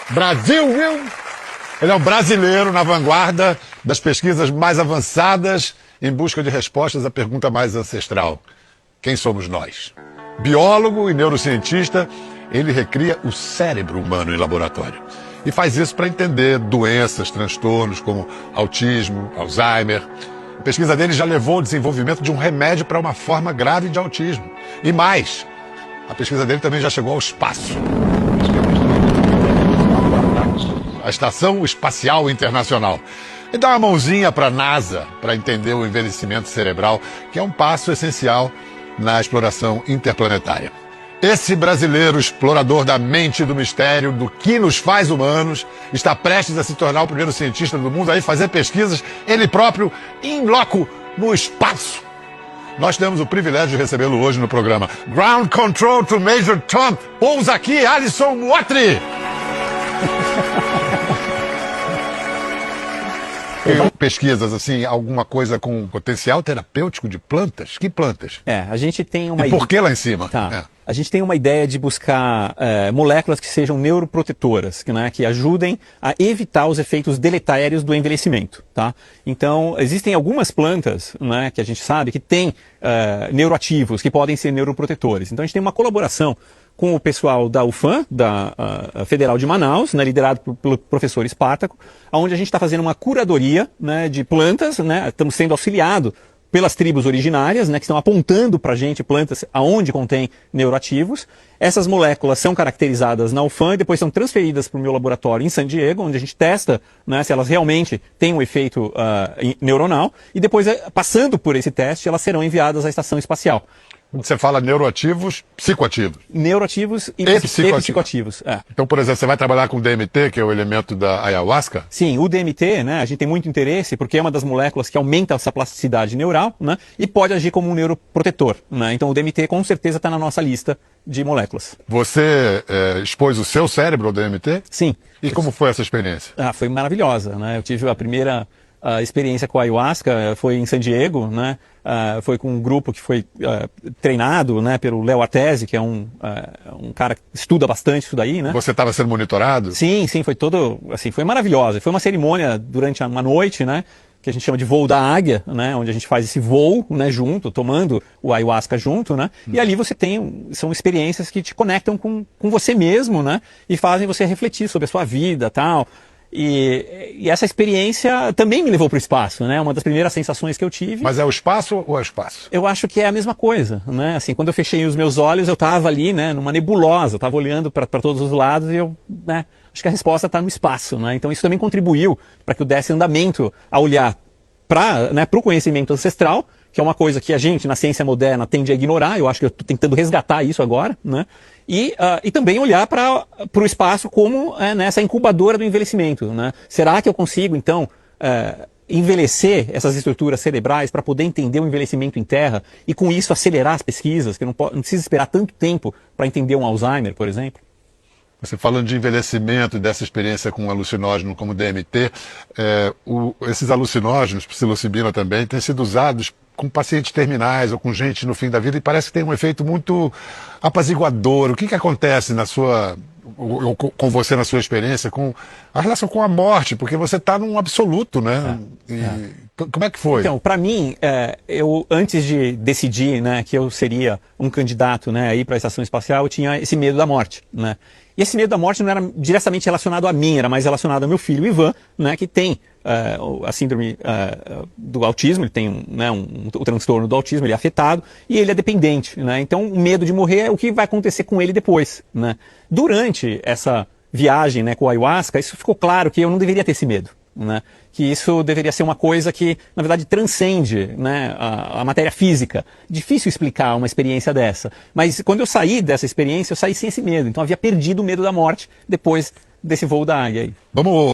Brasil, viu? Ele é um brasileiro na vanguarda das pesquisas mais avançadas em busca de respostas à pergunta mais ancestral. Quem somos nós? Biólogo e neurocientista, ele recria o cérebro humano em laboratório. E faz isso para entender doenças, transtornos como autismo, Alzheimer. A pesquisa dele já levou ao desenvolvimento de um remédio para uma forma grave de autismo. E mais, a pesquisa dele também já chegou ao espaço. A Estação Espacial Internacional. E dá uma mãozinha para a NASA para entender o envelhecimento cerebral, que é um passo essencial na exploração interplanetária. Esse brasileiro explorador da mente e do mistério, do que nos faz humanos, está prestes a se tornar o primeiro cientista do mundo a ir fazer pesquisas, ele próprio, in loco, no espaço. Nós temos o privilégio de recebê-lo hoje no programa Ground Control to Major Tom. Pousa aqui, Alisson Muotri! Pesquisas, assim, alguma coisa com potencial terapêutico de plantas? Que plantas? A gente tem uma ideia. E por que lá em cima? A gente tem uma ideia de buscar moléculas que sejam neuroprotetoras, que ajudem a evitar os efeitos deletérios do envelhecimento. Tá? Então, existem algumas plantas que a gente sabe que têm neuroativos, que podem ser neuroprotetores. Então, a gente tem uma colaboração com o pessoal da UFAM, da Federal de Manaus, liderado pelo professor Espartaco, onde a gente está fazendo uma curadoria de plantas, estamos sendo auxiliados pelas tribos originárias, que estão apontando para a gente plantas aonde contém neuroativos. Essas moléculas são caracterizadas na UFAM e depois são transferidas para o meu laboratório em San Diego, onde a gente testa se elas realmente têm um efeito neuronal. E depois, passando por esse teste, elas serão enviadas à estação espacial. Quando você fala neuroativos, psicoativos. Neuroativos e psicoativos. Então, por exemplo, você vai trabalhar com o DMT, que é o elemento da ayahuasca? Sim, o DMT, a gente tem muito interesse, porque é uma das moléculas que aumenta essa plasticidade neural, e pode agir como um neuroprotetor. Então, o DMT com certeza está na nossa lista de moléculas. Você expôs o seu cérebro ao DMT? Sim. E como foi essa experiência? Foi maravilhosa. Eu tive a primeira experiência com a ayahuasca, foi em San Diego, foi com um grupo que foi treinado pelo Léo Artesi, que é um cara que estuda bastante isso daí. Você estava sendo monitorado? Sim, foi todo, assim, foi maravilhosa. Foi uma cerimônia durante uma noite, que a gente chama de voo da águia, onde a gente faz esse voo, junto, tomando o ayahuasca junto, E ali você são experiências que te conectam com você mesmo, E fazem você refletir sobre a sua vida, tal. E essa experiência também me levou para o espaço, Uma das primeiras sensações que eu tive. Mas é o espaço ou é o espaço? Eu acho que é a mesma coisa, Assim, quando eu fechei os meus olhos, eu estava ali, numa nebulosa, eu estava olhando para todos os lados e eu, acho que a resposta está no espaço, Então isso também contribuiu para que eu desse andamento a olhar para o conhecimento ancestral, que é uma coisa que a gente, na ciência moderna, tende a ignorar. Eu acho que eu estou tentando resgatar isso agora, E também olhar para o espaço como essa incubadora do envelhecimento. Será que eu consigo, então, envelhecer essas estruturas cerebrais para poder entender o envelhecimento em terra e, com isso, acelerar as pesquisas, que não precisa esperar tanto tempo para entender um Alzheimer, por exemplo? Você falando de envelhecimento e dessa experiência com um alucinógeno como o DMT, esses alucinógenos, psilocibina também, têm sido usados com pacientes terminais ou com gente no fim da vida e parece que tem um efeito muito apaziguador. O que acontece com você na sua experiência, com a relação com a morte? Porque você está num absoluto, Como é que foi? Então, para mim, eu antes de decidir que eu seria um candidato a ir para a estação espacial, eu tinha esse medo da morte, E esse medo da morte não era diretamente relacionado a mim, era mais relacionado ao meu filho Ivan, que tem a síndrome do autismo, ele tem o transtorno do autismo, ele é afetado e ele é dependente. Então, o medo de morrer é o que vai acontecer com ele depois. Durante essa viagem com o ayahuasca, isso ficou claro que eu não deveria ter esse medo. Que isso deveria ser uma coisa que, na verdade, transcende a matéria física. Difícil explicar uma experiência dessa. Mas quando eu saí dessa experiência, eu saí sem esse medo. Então, eu havia perdido o medo da morte depois desse voo da águia aí. Vamos